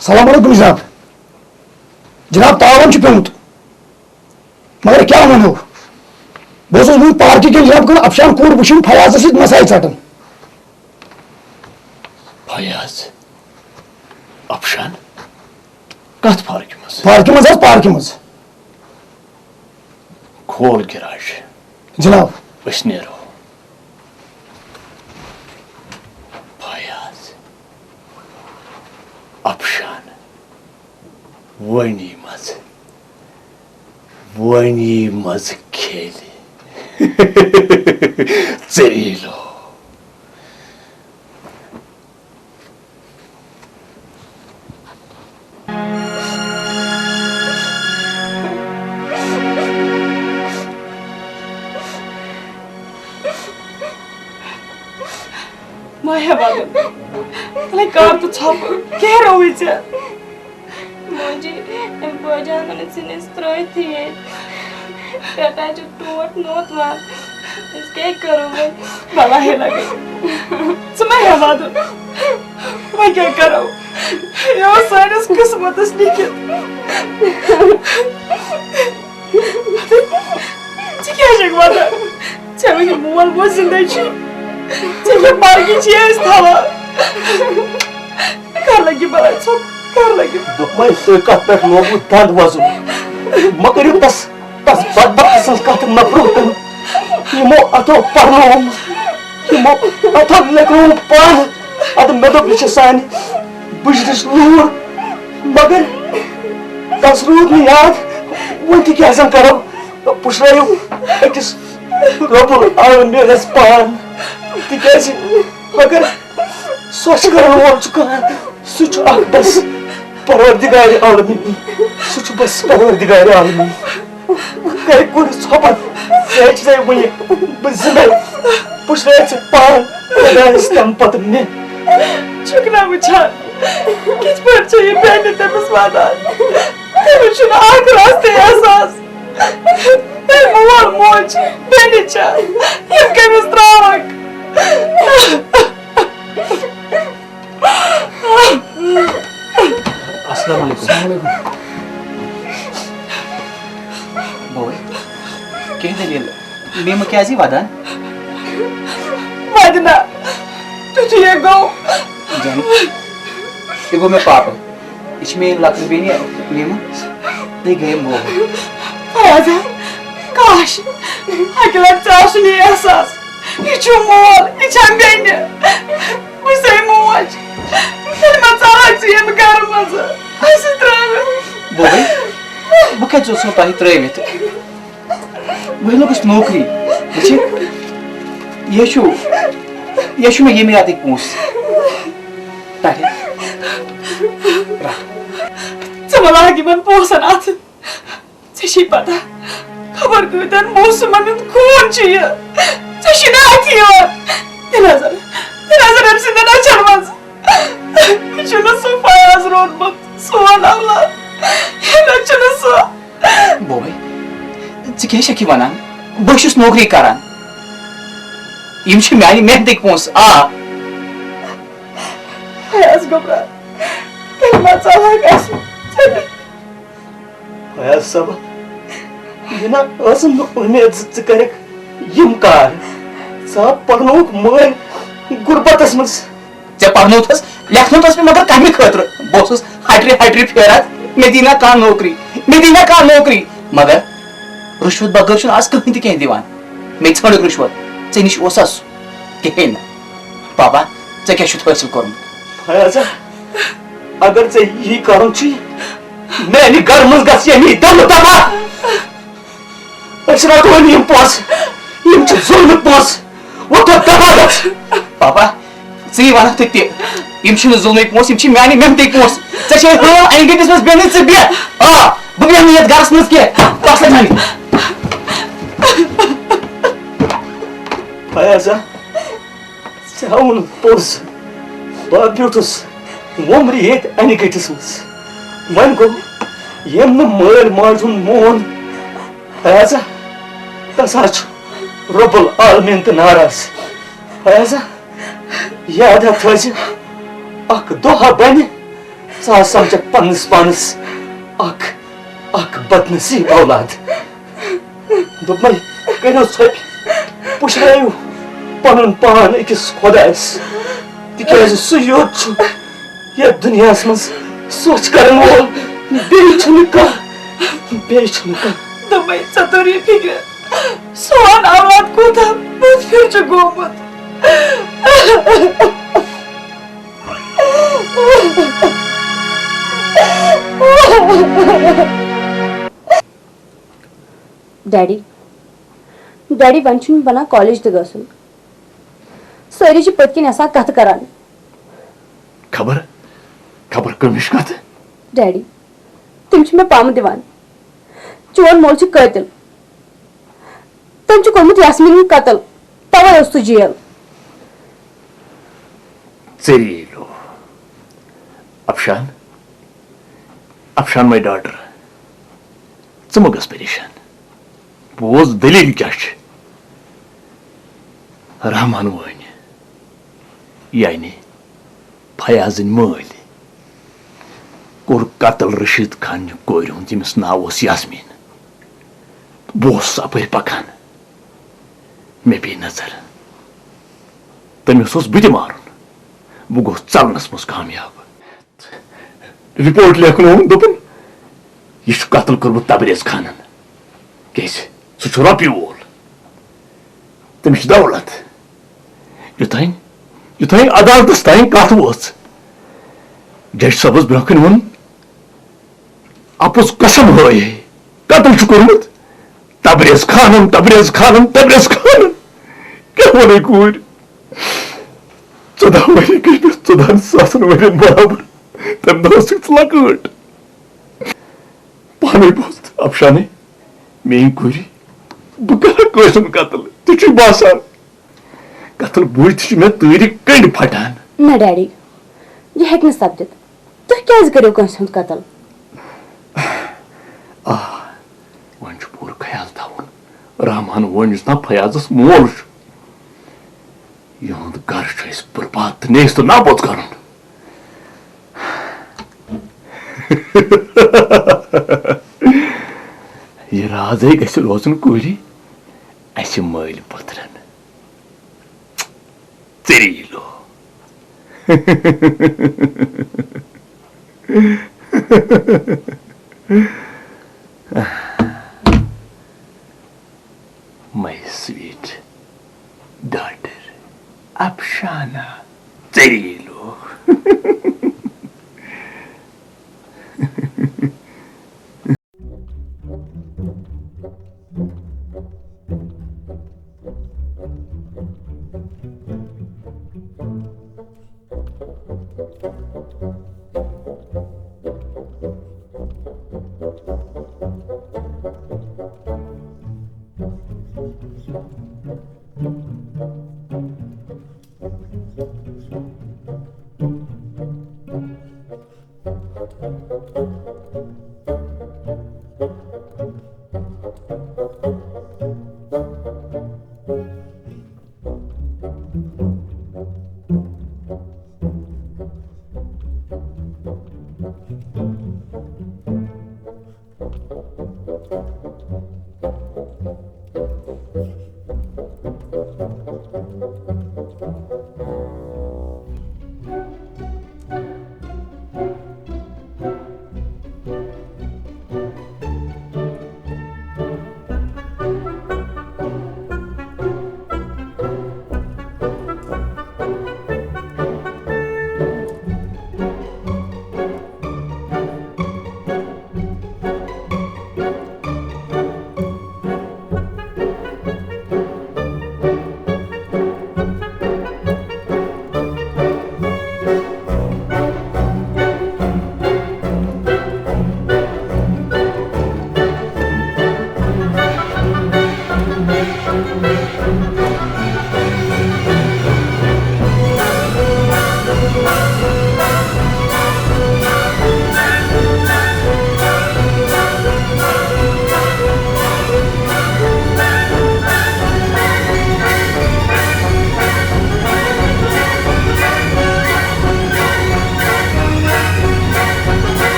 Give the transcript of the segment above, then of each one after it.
सलाम अलैकुम जनाब। जनाब तावन पेमुत मगर क्या वनो बस वो पार्टी के जनाब कर अफशान कोर वुशन फयाज सत मसाई चटन। फयाज अफशान कत पार्टी मज पार्टी मज खोल गिराज जनाब अस नेरो। फयाज अफशान वनी मज खेले चलो माया बागन तले कार तो छाप कह रही है मुझे बजान ने सिनेस्ट्रोय थी बेटा जो टूट नोट मार इसके करो मैं भला है लगे समय है बादल मैं क्या करो यो साइनस किस्मत इस लिखित क्या जगवादा चाहे मुझे मुआल बहुत जिंदगी चाहे बाकी चीज़ था कर लगी बड़ा सब कर लगी दुखमाई से का पे लोगो दांत वाजू मगर तस बदबक संस्कार न प्रोतन यमो अतो परनो यमो अतो लेको पान अद मेदो बिचसान बुजदिस लूर मगर तस रूद नि याद वंति क्या जन करो पुछरायो एकस रोबुल आलमेस पान तिकेसी मगर सोच कर वो चुका सुच बस परवरदिगार आलमीन सुच बस परवरदिगार आलमीन कई कुछ सोबत सेच से वही बजने पुछरे से पान कदास तंपत ने चुकना बुझा किस पर चाहिए पहले तमस वादा मुझे ना आग रास्ते एहसास मुआल मोच बेनिचा इसके मिस्त्राक अस्सलाम वालेकुम। बोय क्या दलील मैं क्या जी वादन वादना तुझे ये गो जान ये गो मैं पाप इसमें लाख रुपये नहीं मैं नहीं गए वो आजा काश अगला चाश नहीं एहसास ये चुमोल ये चंगेंगे मुझे मोच फिर मैं चाहता हूँ ये मगर मज़ा ऐसे तरह बोय वो क्या जो सोता ही तरह में तो वही लोग इस नौकरी मुझे यशु में ये मेरा देख पूछ ताकि चमला की मन पोषण आते चशी पता खबर को इधर मौसम में कौन चाहिए चशी ना आती है तेरा जरा अब सिंधा ना चढ़वाज़ चलो सोफायाज रोड मत सोआ नाला ये ना चलो सो बोय क्या शकी बना बशुस नौकरी करान यमश म्यानी मेहनत पोस आ फयाज घबरा कलमा चाहा कैसे फयाज सब ये ना असम उम्मीद से करे यम कार सब पढ़नोक मगर गुरबतस मस जब पढ़नो थस लेखनो थस में मगर कामी खतर बोसस हाइड्री फेरत मेदीना का नौकरी मगर रुश्वत बगर छु आज कहीं कहीं दीवान मैं छोड़ रुश्वत चनिश ओसस कहीं ना पापा चे क्या शुद्ध हासिल करूं फयाज अगर चे ये करूं छी मैं नि घर मस गस ये नि दम तमा असरा तो नि पोस यम छु जुल्म पोस वो तो दबा पापा सी वाला तक यम छु जुल्म पोस यम छु म्यानी मेहनत पोस चे छे हो एंगेटिस मस बेनिस से बे आ बगैर नियत गास मस के पास जानी फयाज साउन पोस बाब्यूटस वमरी हेत एंगेटिस मस मन को यम न मर माजुन मोहन फयाज तसाच रब्बुल आलमीन त नाराज फयाज याद थोज अख दोहा बन समझ पन्नस पानस अख बदनसीब औलाद दोपमे करो छप पुशरायु पन पान अकिस खुदायस तिकाज सह योत ये दुनियास मज सोच करन वोल बे दोपे चतुरी फिक्र सोन आवाद कोता बद फिर गोमुत डैडी डैडी वन बना कॉलेज तो गसन सारी पत्किन आसा कथ करान खबर खबर कमिश कथ डैडी तुम मे पाम दिवान चोन मोल कतिल तम कोर्मुत यास्मीन कतल तवे तो जेल Цирилу. Afşan my daughter. Цымагас перешан. Боз дलील क्या रहमान वन यानी फयाजन मल कोर कतल रशीद खान कोर तमिस नाव यास्मीन बस अपर पकान मे पे नजर तमिस बह मारुन बह गोस चलनस मज कामयाब रिपोर्ट लेखन दोपन यह कतल कर्मुत तबरेज खानन क्या सह रपि वोल तमिस दौलत युतान अदालतस तान कथ वो जज सबस ब्रोकन वो अपुस कसम हये कतल कर्मुत तबरेज खानन तबरेज खानन तबरेज खानन क्या वन कूर 14 वरी गई 14 सासन वरियन बराबर तम दह लकट पाने बोस अफशाने मेन कूर बह कर कतल तुझे बासान कतल बुत मे तरी कंड फटान ना डैडी यह हेक सपदित तुह क्या करो कंस हुंद कतल वन पूर ख्याल थवन रहमान वन ना फयाजस मोल यहद घर बर्बाद नेस तो नाबोद कर यह राज रोजन कूरी अस मल Putran Цирилу. My sweet daughter, Afshana. Цирилу.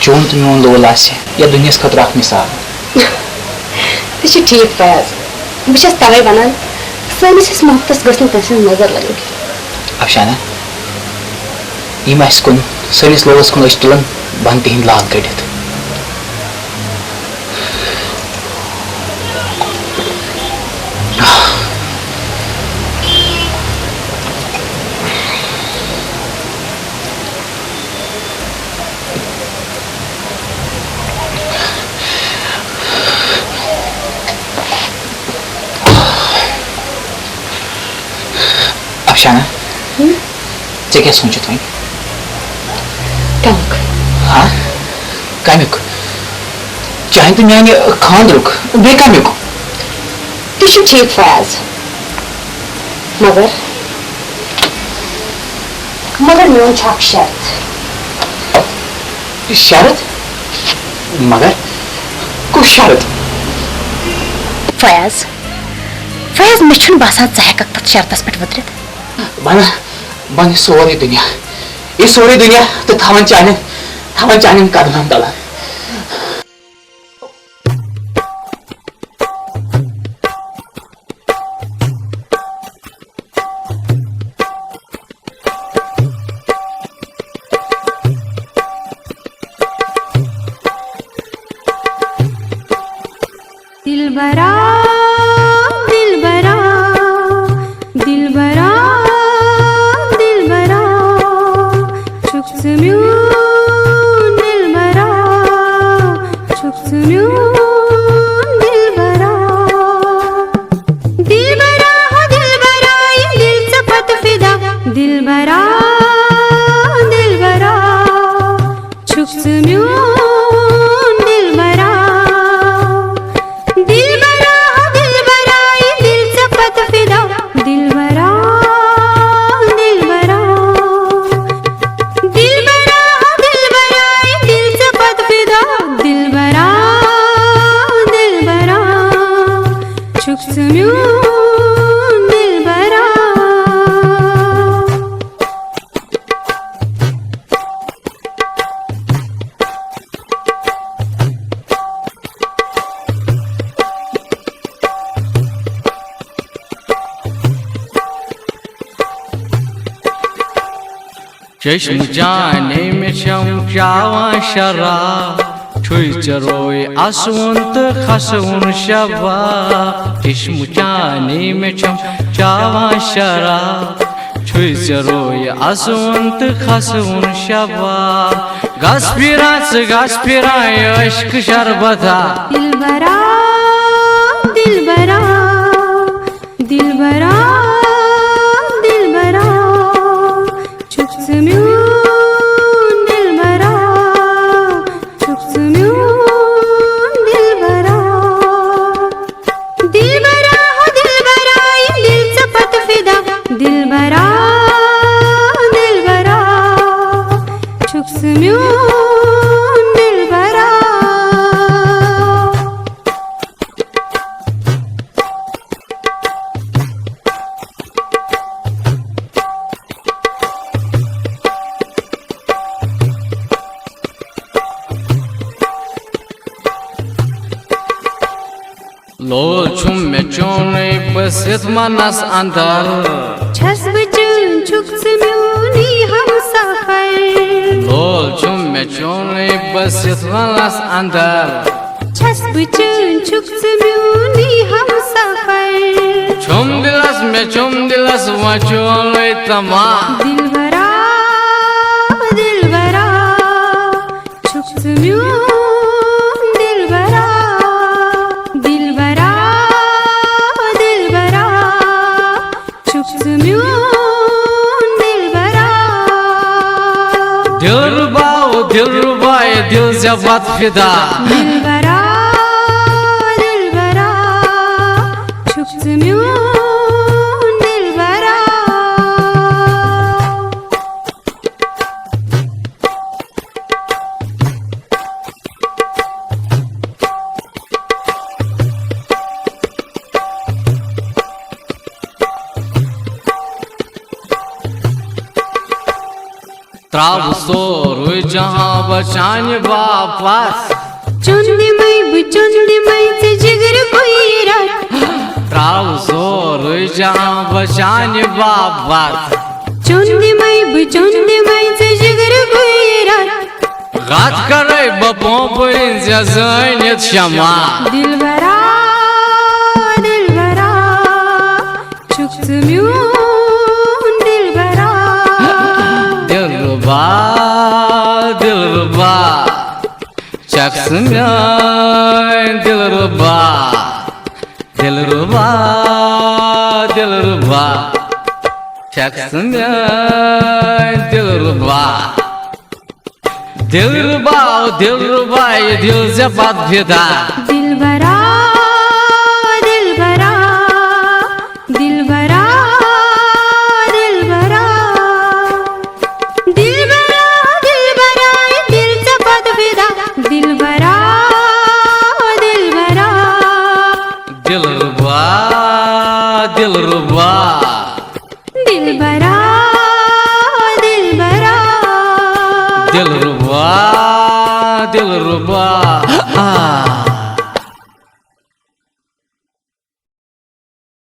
चोन तो मोन लोल या दुनिया खतर मिसाल तो ठीक फयाज बस तवे वन सैनिस मोहब्बत गस नजर लगे अफशाना यम कुन सैनिस लोगस कुन तुलान बन तिंद लाल कड़ित अफशाना चे क्या सोचत वही कमुक हाँ कमुक चाहे तो मैं खानदरुक बे कमुक तो ठीक फयाज मगर मगर मोन शर्त शरत मगर कुछ शरत फयाज फयाज मे बसान हेक तथ शर्तस पे वतरत बन बन सोरे दुनिया तो थवन चान कदम तल दिलबरा दिलबरा दिलबरा दिलबरा चुक्स म्यून दिलबरा चुक्स म्यून दिलबरा दिलबरा हो दिलबरा ये दिल से पत फिदा दिलबरा दिलबरा चुक्स म्यून चश्म जाने में चमचावा शराब छुई चरोय आसुन तो खसुन शबा चश्म जाने में चमचावा शराब छुई चरोय आसुन तो खसुन शबा गस फिरा इश्क शरबता दिलबरा दिलबरा दिलबरा दिलबरा चुक्स म्यून दिलबरा चुक्स म्यून दिलबरा दिलबरा हो दिलबरा ये दिल से पत फिदा दिलबरा दिलबरा चुक्स म्यून दिलबरा लोल छुम में चोने बसित मनस अंदर छस बचन चुक्स म्यूनी हम सफर लोल छुम में चोने बसित मनस अंदर छस बचन चुक्स म्यूनी हम सफर चुम दिलस वचोने तमा दिलबरा दिलबरा चुक्स म्यून दिलबरा दिलबरा दिलबरा चुक्स म्यून दिलबरा दिलरुबा ये दिल जबात फिदा दिलबरा दिलबरा चुक्स म्यून दिलबरा त्राव सोर जहां बचाने वापस चुंदी मई से जिगर कोई रात त्राव सोर जहां बचाने वापस चुंदी मई से जिगर कोई रात गात करे बपो पुरिन जजानित शमा दिलबरा चुक्त म्यून दिलबरा दिलरुबा चक्सम्या दिलरुबा चक्सम्या दिलरुबा ये दिल से बात भेदा दिलबरा ये दिल से बात भेदा दिलबरा दिलरुबा